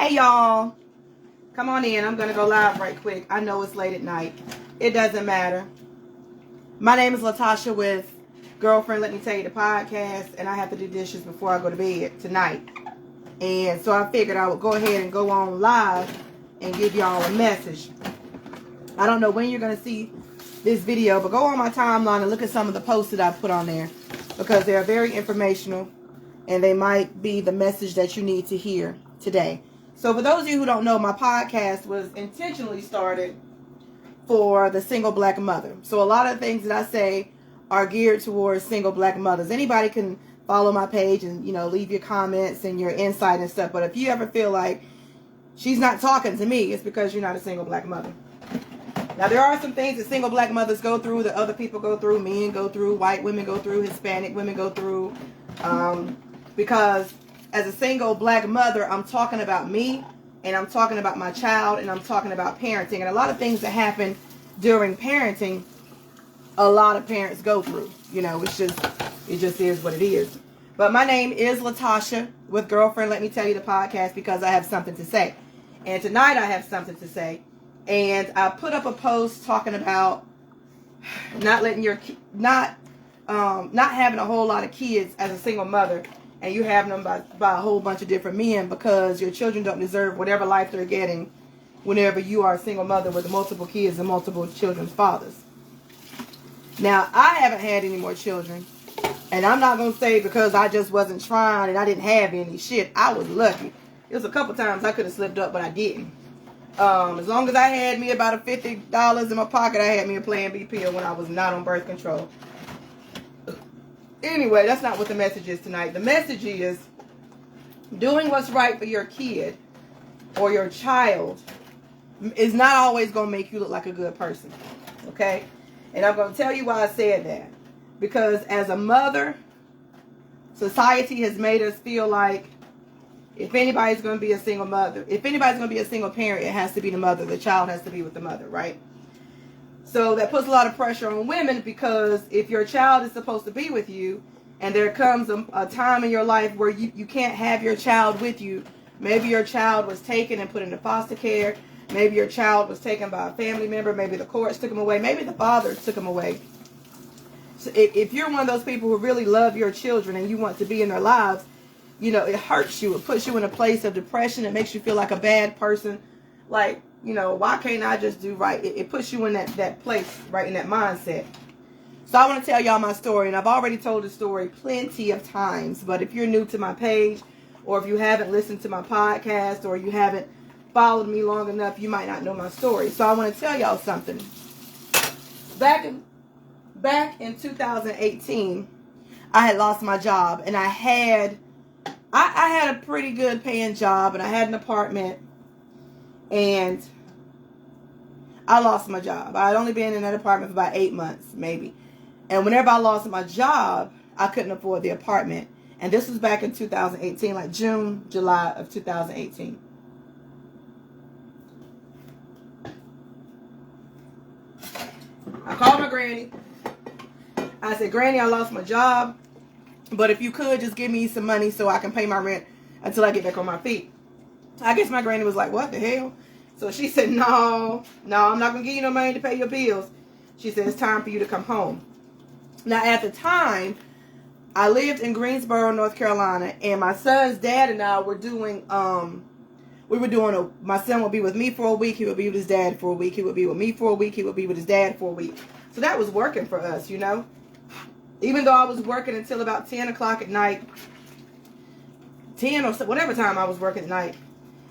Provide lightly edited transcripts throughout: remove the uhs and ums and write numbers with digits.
Hey y'all, come on in. I'm gonna go live right quick. I know it's late at night. It doesn't matter. My name is Latasha with Girlfriend Let Me Tell You the podcast, and I have to do dishes before I go to bed tonight. And so I figured I would go ahead and go on live and give y'all a message. I don't know when you're gonna see this video, but go on my timeline and look at some of the posts that I put on there because they are very informational and they might be the message that you need to hear today. So for those of you who don't know, my podcast was intentionally started for the single black mother. So a lot of the things that I say are geared towards single black mothers. Anybody can follow my page and, leave your comments and your insight and stuff. But if you ever feel like she's not talking to me, it's because you're not a single black mother. Now, there are some things that single black mothers go through that other people go through, men go through, white women go through, Hispanic women go through. Because as a single black mother, I'm talking about me, and I'm talking about my child, and I'm talking about parenting. And a lot of things that happen during parenting, a lot of parents go through. It just is what it is. But my name is Latasha with Girlfriend Let Me Tell You the podcast because I have something to say. And tonight I have something to say. And I put up a post talking about not having a whole lot of kids as a single mother, and you have them by a whole bunch of different men because your children don't deserve whatever life they're getting whenever you are a single mother with multiple kids and multiple children's fathers. Now, I haven't had any more children, and I'm not going to say because I just wasn't trying and I didn't have any shit. I was lucky. It was a couple times I could have slipped up, but I didn't. As long as I had me about a $50 in my pocket, I had me a Plan B pill when I was not on birth control. Anyway, that's not what the message is tonight. The message is doing what's right for your kid or your child is not always going to make you look like a good person. Okay? And I'm going to tell you why I said that. Because as a mother, society has made us feel like if anybody's going to be a single mother, if anybody's going to be a single parent, it has to be the mother. The child has to be with the mother, right? So that puts a lot of pressure on women because if your child is supposed to be with you and there comes a time in your life where you can't have your child with you, maybe your child was taken and put into foster care, maybe your child was taken by a family member, maybe the courts took him away, maybe the father took him away. So if you're one of those people who really love your children and you want to be in their lives, it hurts you. It puts you in a place of depression. It makes you feel like a bad person. Like, why can't I just do right? It puts you in that place, right, in that mindset. So I want to tell y'all my story. And I've already told the story plenty of times. But if you're new to my page, or if you haven't listened to my podcast, or you haven't followed me long enough, you might not know my story. So I want to tell y'all something. Back in 2018, I had lost my job. And I had a pretty good paying job, and I had an apartment, and I lost my job. I had only been in that apartment for about 8 months, maybe. And whenever I lost my job, I couldn't afford the apartment. And this was back in 2018, like June, July of 2018. I called my granny. I said, Granny, I lost my job. But if you could, just give me some money so I can pay my rent until I get back on my feet. I guess my granny was like, what the hell? So she said, no, I'm not going to give you no money to pay your bills. She said, it's time for you to come home. Now, at the time, I lived in Greensboro, North Carolina, and my son's dad and I were doing, my son would be with me for a week, he would be with his dad for a week, he would be with me for a week, he would be with his dad for a week. So that was working for us, Even though I was working until about 10 o'clock at night, 10 or so, whatever time I was working at night,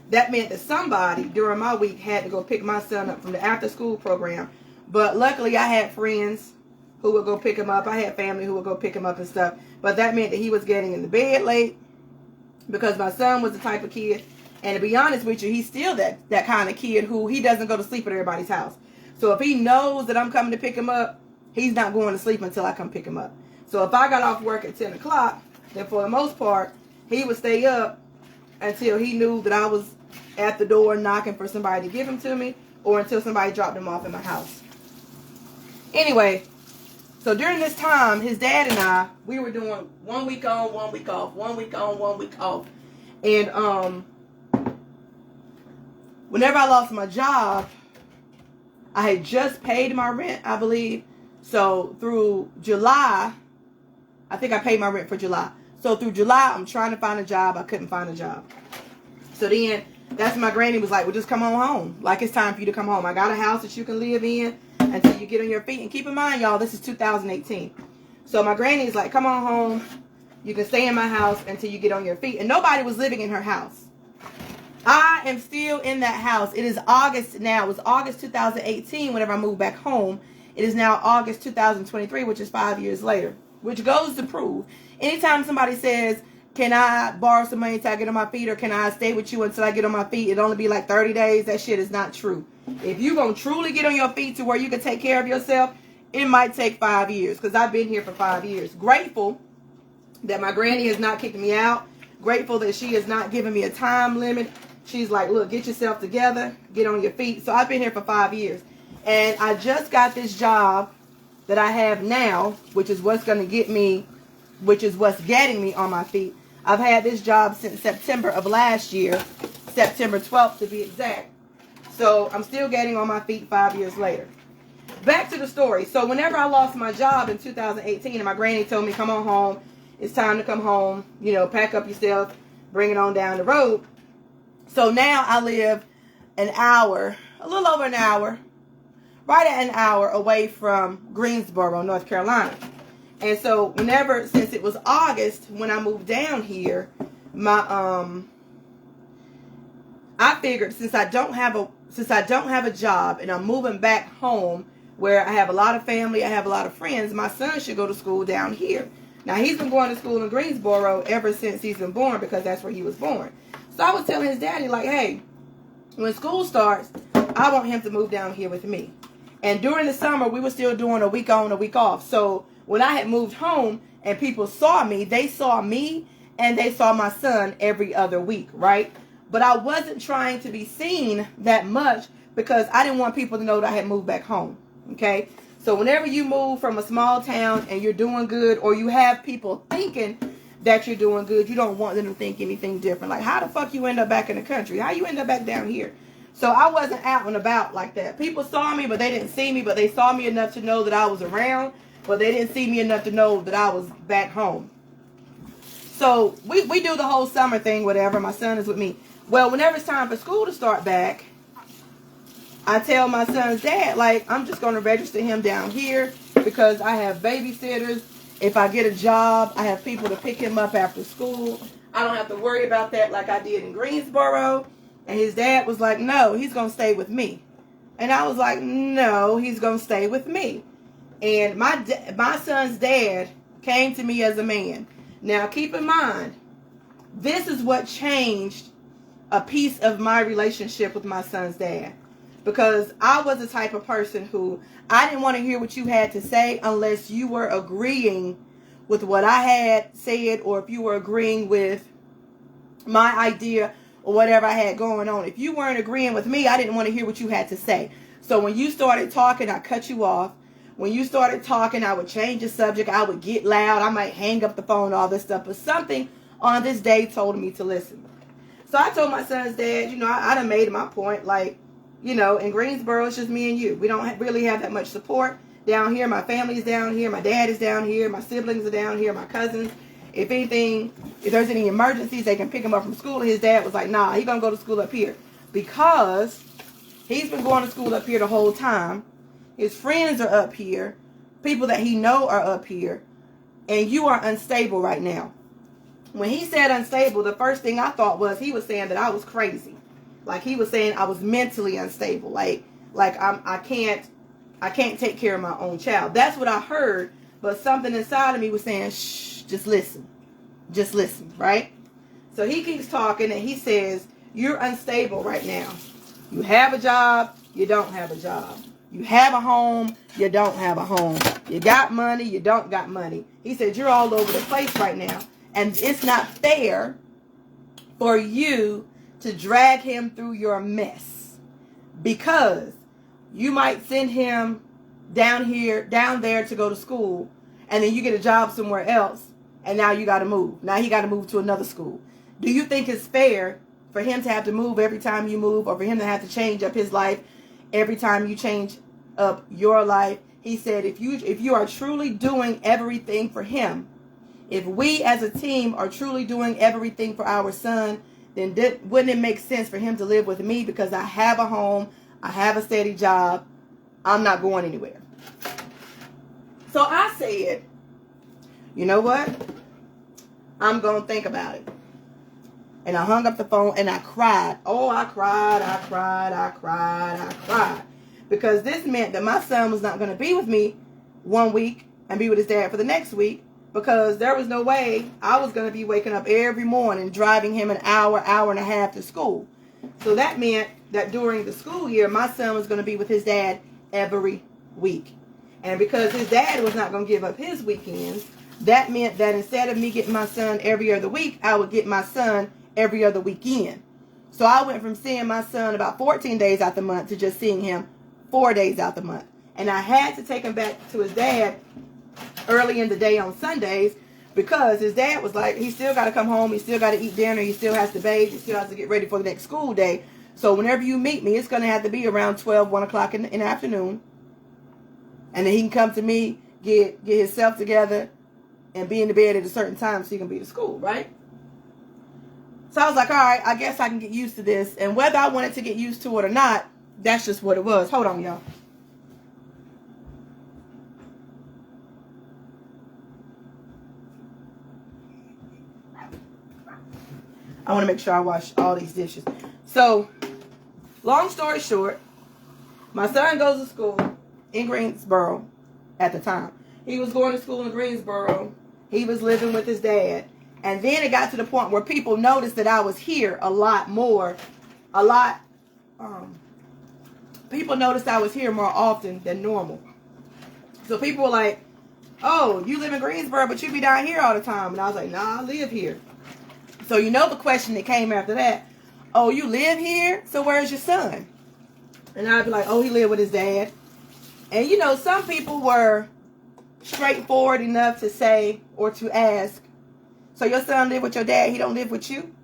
that meant that somebody during my week had to go pick my son up from the after school program. But luckily I had friends who would go pick him up. I had family who would go pick him up and stuff. But that meant that he was getting in the bed late because my son was the type of kid. And to be honest with you, he's still that kind of kid who he doesn't go to sleep at everybody's house. So if he knows that I'm coming to pick him up, he's not going to sleep until I come pick him up. So if I got off work at 10 o'clock, then for the most part, he would stay up until he knew that I was at the door knocking for somebody to give him to me, or until somebody dropped him off in my house. Anyway, so during this time, his dad and I, we were doing 1 week on, 1 week off, 1 week on, 1 week off. And whenever I lost my job, I had just paid my rent, I believe. So through July, I think I paid my rent for July. So through July, I'm trying to find a job. I couldn't find a job. So then, that's when my granny was like, well, just come on home. Like, it's time for you to come home. I got a house that you can live in until you get on your feet. And keep in mind, y'all, this is 2018. So my granny's like, come on home. You can stay in my house until you get on your feet. And nobody was living in her house. I am still in that house. It is August now. It was August 2018 whenever I moved back home. It is now August 2023, which is 5 years later. Which goes to prove, anytime somebody says, can I borrow some money until I get on my feet, or can I stay with you until I get on my feet, it'll only be like 30 days, that shit is not true. If you're going to truly get on your feet to where you can take care of yourself, it might take 5 years, because I've been here for 5 years. Grateful that my granny has not kicked me out. Grateful that she has not given me a time limit. She's like, look, get yourself together, get on your feet. So I've been here for 5 years. And I just got this job that I have now, which is what's going to get me, which is what's getting me on my feet. I've had this job since September of last year, September 12th to be exact. So I'm still getting on my feet 5 years later. Back to the story. So whenever I lost my job in 2018 and my granny told me, come on home, it's time to come home, you know, pack up your stuff, bring it on down the road. So now I live an hour, a little over an hour, right at an hour away from Greensboro, North Carolina. And so since it was August when I moved down here, I figured since I don't have a job and I'm moving back home where I have a lot of family, I have a lot of friends, my son should go to school down here. Now he's been going to school in Greensboro ever since he's been born, because that's where he was born. So I was telling his daddy, like, hey, when school starts, I want him to move down here with me. And during the summer, we were still doing a week on, a week off. So when I had moved home and people saw me, they saw me and they saw my son every other week, right? But I wasn't trying to be seen that much because I didn't want people to know that I had moved back home, okay? So whenever you move from a small town and you're doing good, or you have people thinking that you're doing good, you don't want them to think anything different. Like, how the fuck you end up back in the country? How you end up back down here? So I wasn't out and about like that. People saw me, but they didn't see me, but they saw me enough to know that I was around, but they didn't see me enough to know that I was back home. So we do the whole summer thing, whatever. My son is with me. Well, whenever it's time for school to start back, I tell my son's dad, like, I'm just going to register him down here because I have babysitters. If I get a job, I have people to pick him up after school. I don't have to worry about that like I did in Greensboro. And his dad was like, no, he's going to stay with me. And I was like, no, he's going to stay with me. And my son's dad came to me as a man. Now, keep in mind, this is what changed a piece of my relationship with my son's dad. Because I was the type of person who, I didn't want to hear what you had to say unless you were agreeing with what I had said, or if you were agreeing with my idea or whatever I had going on. If you weren't agreeing with me, I didn't want to hear what you had to say. So when you started talking, I cut you off. When you started talking, I would change the subject. I would get loud. I might hang up the phone, all this stuff. But something on this day told me to listen. So I told my son's dad, you know, I done made my point. Like, you know, in Greensboro, it's just me and you. We don't really have that much support down here. My family's down here. My dad is down here. My siblings are down here. My cousins. If anything, if there's any emergencies, they can pick him up from school. And his dad was like, nah, he's going to go to school up here. Because he's been going to school up here the whole time. His friends are up here. People that he know are up here. And you are unstable right now. When he said unstable, the first thing I thought was he was saying that I was crazy. Like he was saying I was mentally unstable. Like I can't take care of my own child. That's what I heard. But something inside of me was saying, shh, just listen. Just listen, right? So he keeps talking and he says, you're unstable right now. You have a job, you don't have a job. You have a home, you don't have a home. You got money, you don't got money. He said, you're all over the place right now. And it's not fair for you to drag him through your mess. Because you might send him down there to go to school, and then you get a job somewhere else, and now you got to move. Now he got to move to another school. Do you think it's fair for him to have to move every time you move, or for him to have to change up his life every time you change up your life. He said, if you are truly doing everything for him, if we as a team are truly doing everything for our son, then wouldn't it make sense for him to live with me? Because I have a home, I have a steady job, I'm not going anywhere. So I said, you know what? I'm going to think about it. And I hung up the phone and I cried. Oh, I cried. Because this meant that my son was not going to be with me 1 week and be with his dad for the next week. Because there was no way I was going to be waking up every morning, driving him an hour and a half to school. So that meant that during the school year, my son was going to be with his dad every week. And because his dad was not going to give up his weekends, that meant that instead of me getting my son every other week, I would get my son every other weekend. So I went from seeing my son about 14 days out the month to just seeing him 4 days out the month. And I had to take him back to his dad early in the day on Sundays, because his dad was like, he still got to come home, he still got to eat dinner, he still has to bathe, he still has to get ready for the next school day. So whenever you meet me, it's going to have to be around 12, 1 o'clock in the afternoon. And then he can come to me, get himself together, and be in the bed at a certain time so he can be to school, right? So I was like, all right, I guess I can get used to this. And whether I wanted to get used to it or not, that's just what it was. Hold on, y'all. I want to make sure I wash all these dishes. So, long story short, my son goes to school in Greensboro at the time. He was going to school in Greensboro. He was living with his dad. And then it got to the point where people noticed that I was here a lot more. People noticed I was here more often than normal. So people were like, oh, you live in Greensboro, but you be down here all the time. And I was like, nah, I live here. So you know the question that came after that, oh, you live here? So where's your son? And I'd be like, oh, he lived with his dad. And you know, some people were straightforward enough to say or to ask, so your son live with your dad, he don't live with you?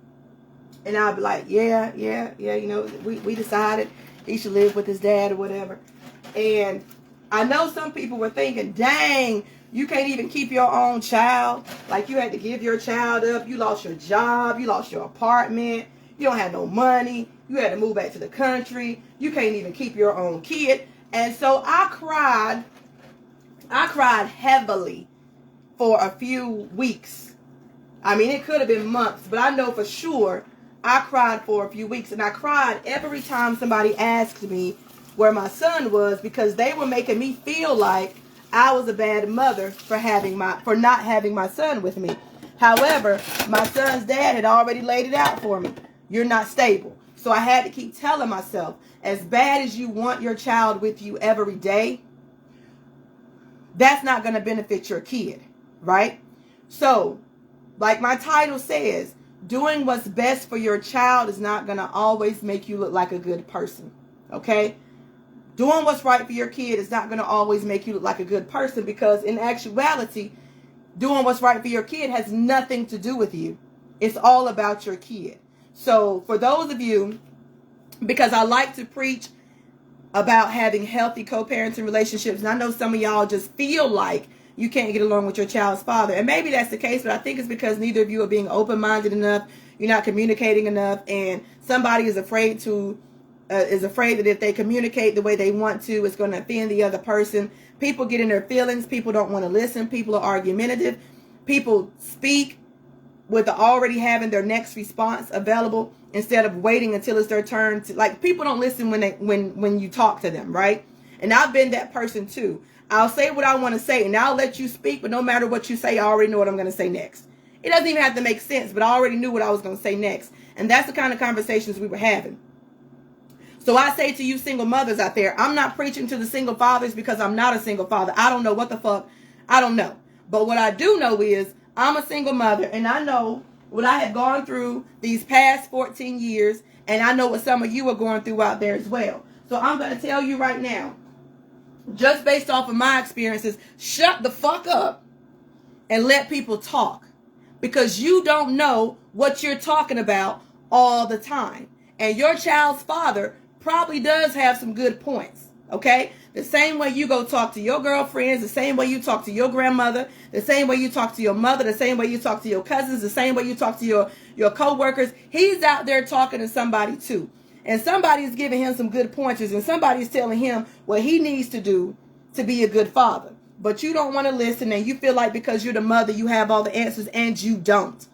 And I'd be like, yeah, you know, we decided he should live with his dad or whatever. And I know some people were thinking, dang, you can't even keep your own child. Like, you had to give your child up. You lost your job. You lost your apartment. You don't have no money. You had to move back to the country. You can't even keep your own kid. And so I cried heavily for a few weeks. I mean, it could have been months, but I know for sure I cried for a few weeks. And I cried every time somebody asked me where my son was, because they were making me feel like I was a bad mother for not having my son with me. However, my son's dad had already laid it out for me. You're not stable. So I had to keep telling myself, as bad as you want your child with you every day, that's not going to benefit your kid, right? So, like my title says, doing what's best for your child is not going to always make you look like a good person, okay? Doing what's right for your kid is not going to always make you look like a good person, because in actuality, doing what's right for your kid has nothing to do with you. It's all about your kid. So for those of you, because I like to preach about having healthy co-parenting relationships, and I know some of y'all just feel like you can't get along with your child's father. And maybe that's the case, but I think it's because neither of you are being open-minded enough. You're not communicating enough, and somebody is afraid that if they communicate the way they want to, it's going to offend the other person. People get in their feelings. People don't want to listen. People are argumentative. People speak with already having their next response available instead of waiting until it's their turn to, like, people don't listen when you talk to them, right? And I've been that person too. I'll say what I want to say and I'll let you speak, but no matter what you say, I already know what I'm going to say next. It doesn't even have to make sense, but I already knew what I was going to say next. And that's the kind of conversations we were having. So I say to you single mothers out there, I'm not preaching to the single fathers because I'm not a single father. I don't know what the fuck. I don't know. But what I do know is I'm a single mother, and I know what I have gone through these past 14 years, and I know what some of you are going through out there as well. So I'm going to tell you right now, just based off of my experiences, shut the fuck up and let people talk, because you don't know what you're talking about all the time. And your child's father probably does have some good points. Okay? The same way you go talk to your girlfriends, the same way you talk to your grandmother, the same way you talk to your mother, the same way you talk to your cousins, the same way you talk to your co-workers. He's out there talking to somebody too. And somebody's giving him some good pointers, and somebody's telling him what he needs to do to be a good father. But you don't want to listen, and you feel like because you're the mother, you have all the answers, and you don't.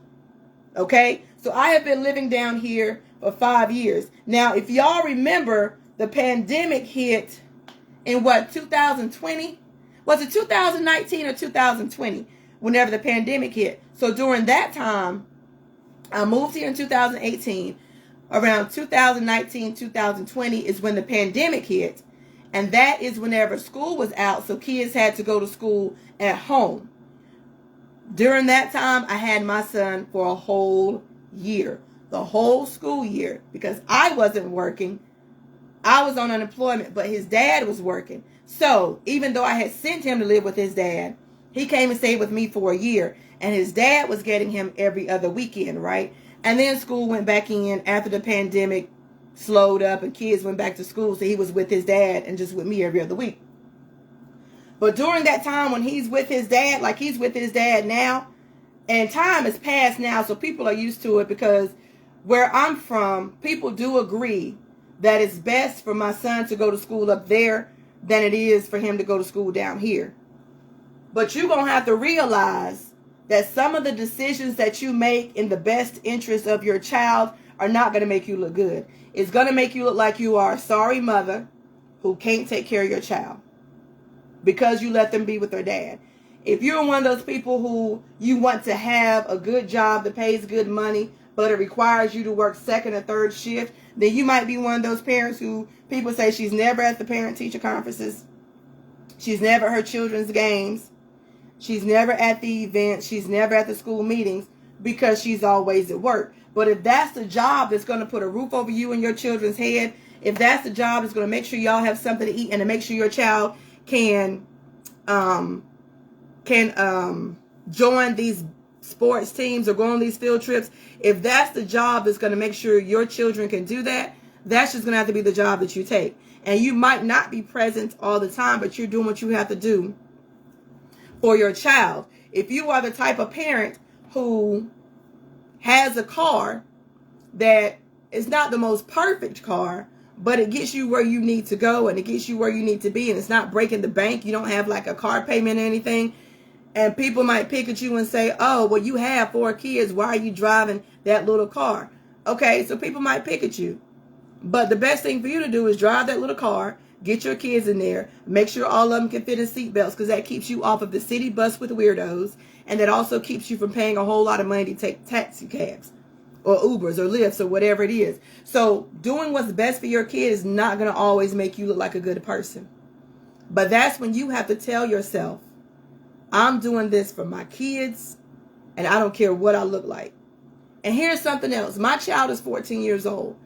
Okay? So I have been living down here for 5 years. Now, if y'all remember, the pandemic hit in 2020? Was it 2019 or 2020? Whenever the pandemic hit. So during that time, I moved here in 2018. Around 2019, 2020 is when the pandemic hit. And that is whenever school was out. So kids had to go to school at home. During that time, I had my son for a whole year. The whole school year. Because I wasn't working. I was on unemployment, but his dad was working. So even though I had sent him to live with his dad, he came and stayed with me for a year. And his dad was getting him every other weekend, right? And then school went back in after the pandemic slowed up and kids went back to school. So he was with his dad and just with me every other week. But during that time when he's with his dad, like he's with his dad now, and time has passed now, so people are used to it, because where I'm from, people do agree that it's best for my son to go to school up there than it is for him to go to school down here. But you're going to have to realize that some of the decisions that you make in the best interest of your child are not going to make you look good. It's going to make you look like you are a sorry mother who can't take care of your child because you let them be with their dad. If you're one of those people who you want to have a good job that pays good money, but it requires you to work second or third shift, then you might be one of those parents who people say she's never at the parent-teacher conferences. She's never at her children's games. She's never at the events. She's never at the school meetings because she's always at work. But if that's the job that's going to put a roof over you and your children's head, if that's the job that's going to make sure y'all have something to eat and to make sure your child can join these sports teams or go on these field trips, if that's the job that's going to make sure your children can do that, that's just going to have to be the job that you take. And you might not be present all the time, but you're doing what you have to do for your child. If you are the type of parent who has a car that is not the most perfect car, but it gets you where you need to go and it gets you where you need to be, and it's not breaking the bank, you don't have like a car payment or anything, and people might pick at you and say, oh, well, you have 4 kids, why are you driving that little car? Okay, so people might pick at you. But the best thing for you to do is drive that little car, get your kids in there, make sure all of them can fit in seatbelts, because that keeps you off of the city bus with weirdos, and that also keeps you from paying a whole lot of money to take taxi cabs or Ubers or Lyfts or whatever it is. So doing what's best for your kid is not going to always make you look like a good person. But that's when you have to tell yourself, I'm doing this for my kids, and I don't care what I look like. And here's something else. My child is 14 years old.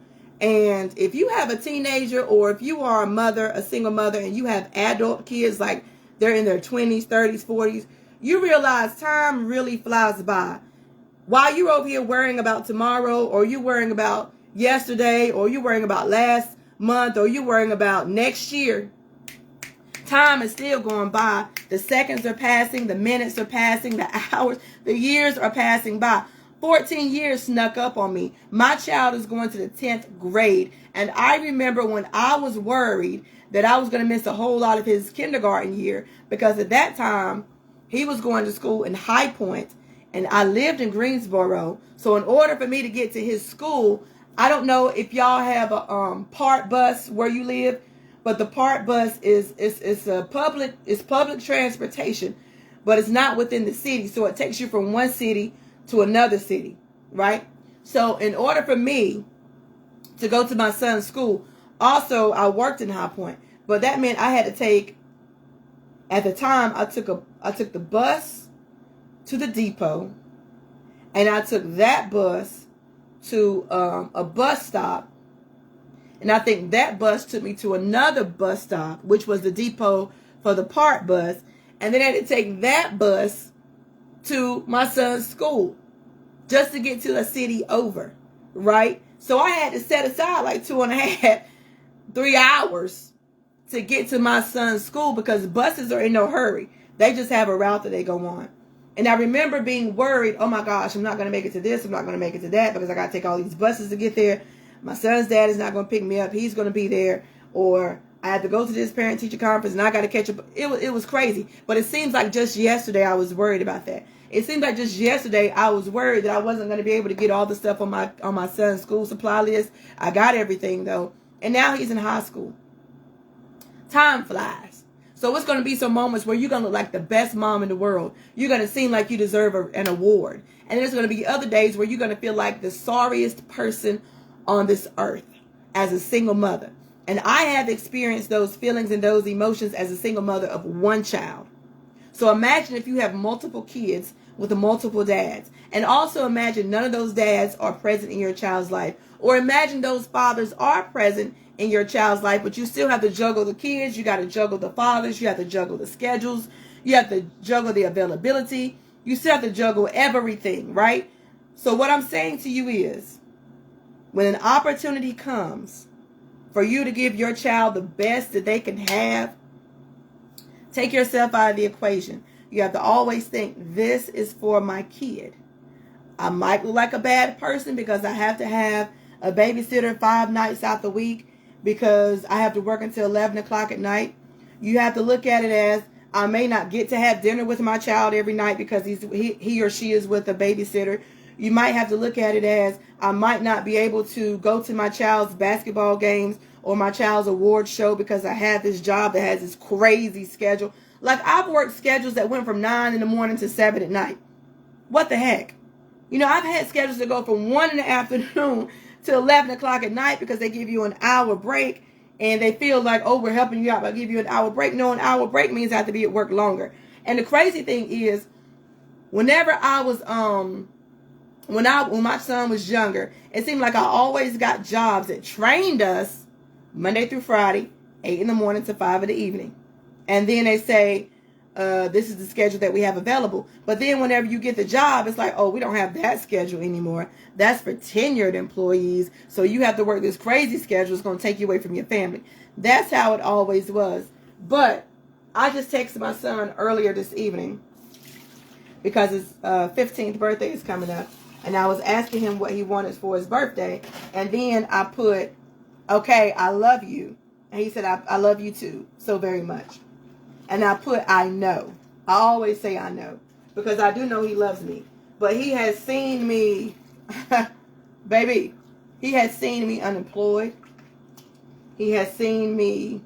And if you have a teenager, or if you are a mother, a single mother, and you have adult kids, like they're in their 20s, 30s, 40s, you realize time really flies by. While you're over here worrying about tomorrow, or you're worrying about yesterday, or you're worrying about last month, or you're worrying about next year, time is still going by. The seconds are passing, the minutes are passing, the hours, the years are passing by. 14 years snuck up on me. My child is going to the 10th grade. And I remember when I was worried that I was going to miss a whole lot of his kindergarten year, because at that time, he was going to school in High Point, and I lived in Greensboro. So in order for me to get to his school, I don't know if y'all have a PART bus where you live, but the PART bus is public transportation, but it's not within the city. So it takes you from one city to another city, right? So in order for me to go to my son's school, also I worked in High Point, but that meant I had to take, at the time, I took the bus to the depot, and I took that bus to a bus stop, and I think that bus took me to another bus stop, which was the depot for the PART bus, and then I had to take that bus to my son's school just to get to a city over. right? So I had to set aside like 2.5, 3 hours to get to my son's school because buses are in no hurry. They just have a route that they go on. And I remember being worried, oh my gosh, I'm not going to make it to this, I'm not going to make it to that because I got to take all these buses to get there. My son's dad is not going to pick me up. He's going to be there. Or I had to go to this parent-teacher conference and I got to catch up. It was crazy. But it seems like just yesterday I was worried about that. It seemed like just yesterday I was worried that I wasn't going to be able to get all the stuff on my son's school supply list. I got everything though. And now he's in high school. Time flies. So it's going to be some moments where you're going to look like the best mom in the world. You're going to seem like you deserve an award. And there's going to be other days where you're going to feel like the sorriest person on this earth as a single mother. And I have experienced those feelings and those emotions as a single mother of one child. So imagine if you have multiple kids with multiple dads. And also imagine none of those dads are present in your child's life. Or imagine those fathers are present in your child's life, but you still have to juggle the kids. You got to juggle the fathers. You have to juggle the schedules. You have to juggle the availability. You still have to juggle everything, right? So what I'm saying to you is, when an opportunity comes for you to give your child the best that they can have, take yourself out of the equation. You have to always think, this is for my kid. I might look like a bad person because I have to have a babysitter 5 nights out the week because I have to work until 11 o'clock at night. You have to look at it as, I may not get to have dinner with my child every night because he or she is with a babysitter. You might have to look at it as, I might not be able to go to my child's basketball games or my child's award show because I have this job that has this crazy schedule. Like, I've worked schedules that went from 9 in the morning to 7 at night. What the heck? You know, I've had schedules that go from 1 in the afternoon to 11 o'clock at night because they give you an hour break and they feel like, oh, we're helping you out by giving you an hour break. No, an hour break means I have to be at work longer. And the crazy thing is, whenever I was, when my son was younger, it seemed like I always got jobs that trained us Monday through Friday, 8 in the morning to 5 in the evening. And then they say, this is the schedule that we have available. But then whenever you get the job, it's like, oh, we don't have that schedule anymore. That's for tenured employees. So you have to work this crazy schedule. It's going to take you away from your family. That's how it always was. But I just texted my son earlier this evening because his 15th birthday is coming up. And I was asking him what he wanted for his birthday. And then I put, okay, I love you. And he said, I love you too so very much. And I put, I know. I always say I know. Because I do know he loves me. But he has seen me, baby, he has seen me unemployed. He has seen me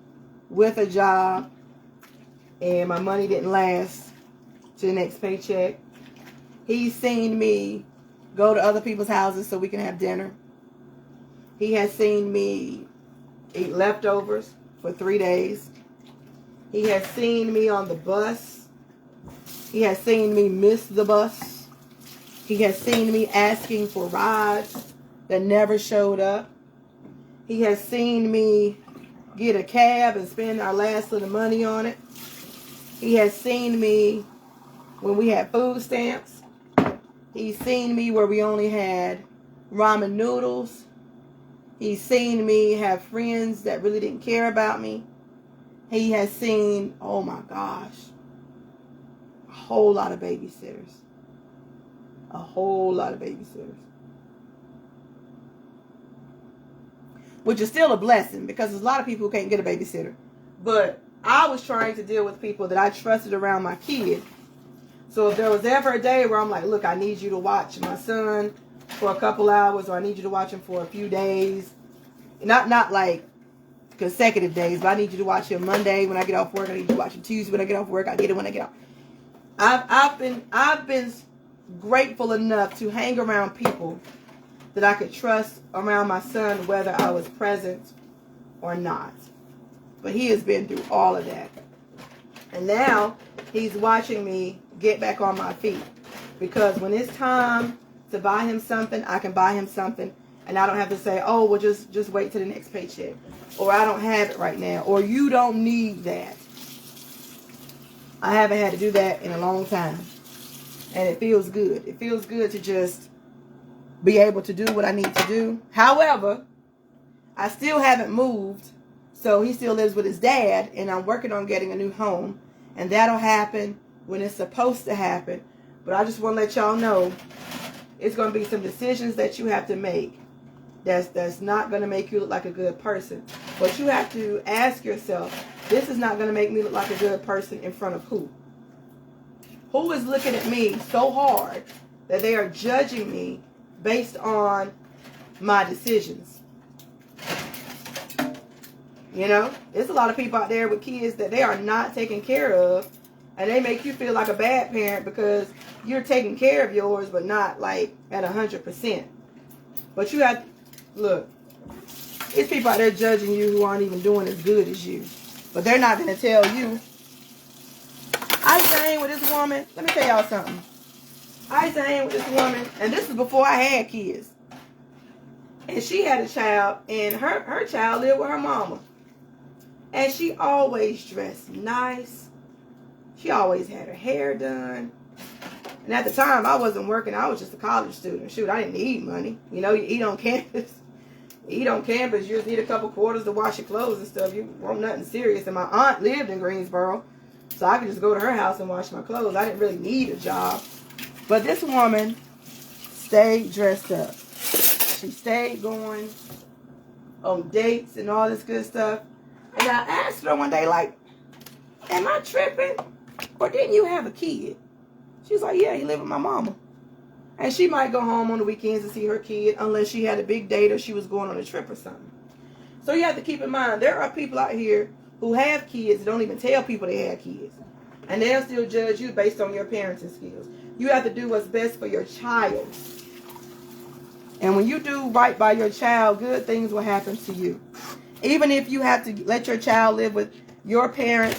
with a job. And my money didn't last to the next paycheck. He's seen me go to other people's houses so we can have dinner. He has seen me eat leftovers for 3 days. He has seen me on the bus. He has seen me miss the bus. He has seen me asking for rides that never showed up. He has seen me get a cab and spend our last little money on it. He has seen me when we had food stamps. He's seen me where we only had ramen noodles. He's seen me have friends that really didn't care about me. He has seen, oh my gosh, a whole lot of babysitters. A whole lot of babysitters. Which is still a blessing because there's a lot of people who can't get a babysitter. But I was trying to deal with people that I trusted around my kid. So if there was ever a day where I'm like, look, I need you to watch my son for a couple hours, or I need you to watch him for a few days. Not like consecutive days, but I need you to watch him Monday when I get off work. I need you to watch him Tuesday when I get off work. I get it when I get off. I've been grateful enough to hang around people that I could trust around my son, whether I was present or not. But he has been through all of that. And now he's watching me get back on my feet. Because when it's time to buy him something, I can buy him something. And I don't have to say, oh, well, just wait till the next paycheck. Or I don't have it right now. Or you don't need that. I haven't had to do that in a long time. And it feels good. It feels good to just be able to do what I need to do. However, I still haven't moved. So he still lives with his dad, and I'm working on getting a new home. And that'll happen when it's supposed to happen. But I just want to let y'all know it's going to be some decisions that you have to make that's not going to make you look like a good person. But you have to ask yourself, this is not going to make me look like a good person in front of who? Who is looking at me so hard that they are judging me based on my decisions? You know, there's a lot of people out there with kids that they are not taken care of, and they make you feel like a bad parent because you're taking care of yours, but not like at 100%. But you have, look, there's people out there judging you who aren't even doing as good as you, but they're not going to tell you. I used to hang with this woman. Let me tell y'all something. I used to hang with this woman, and this is before I had kids. And she had a child, and her child lived with her mama. And she always dressed nice. She always had her hair done. And at the time, I wasn't working. I was just a college student. Shoot, I didn't need money. You know, you eat on campus. Eat on campus. You just need a couple quarters to wash your clothes and stuff. You want nothing serious. And my aunt lived in Greensboro, so I could just go to her house and wash my clothes. I didn't really need a job. But this woman stayed dressed up. She stayed going on dates and all this good stuff. And I asked her one day, like, am I tripping? Or didn't you have a kid? She was like, yeah, he lived with my mama. And she might go home on the weekends to see her kid unless she had a big date or she was going on a trip or something. So you have to keep in mind, there are people out here who have kids and don't even tell people they have kids. And they'll still judge you based on your parenting skills. You have to do what's best for your child. And when you do right by your child, good things will happen to you. Even if you have to let your child live with your parents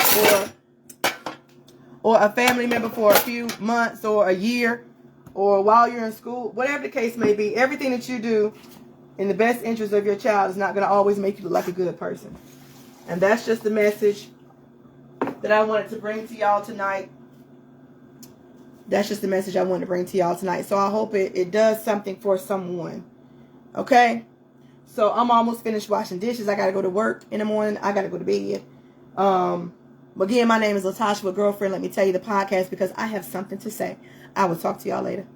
or a family member for a few months or a year or while you're in school, whatever the case may be, everything that you do in the best interest of your child is not going to always make you look like a good person. And that's just the message that I wanted to bring to y'all tonight. That's just the message I wanted to bring to y'all tonight. So I hope it does something for someone. Okay? So I'm almost finished washing dishes. I got to go to work in the morning. I got to go to bed. Again, my name is Latasha with Girlfriend. Let me tell you the podcast because I have something to say. I will talk to y'all later.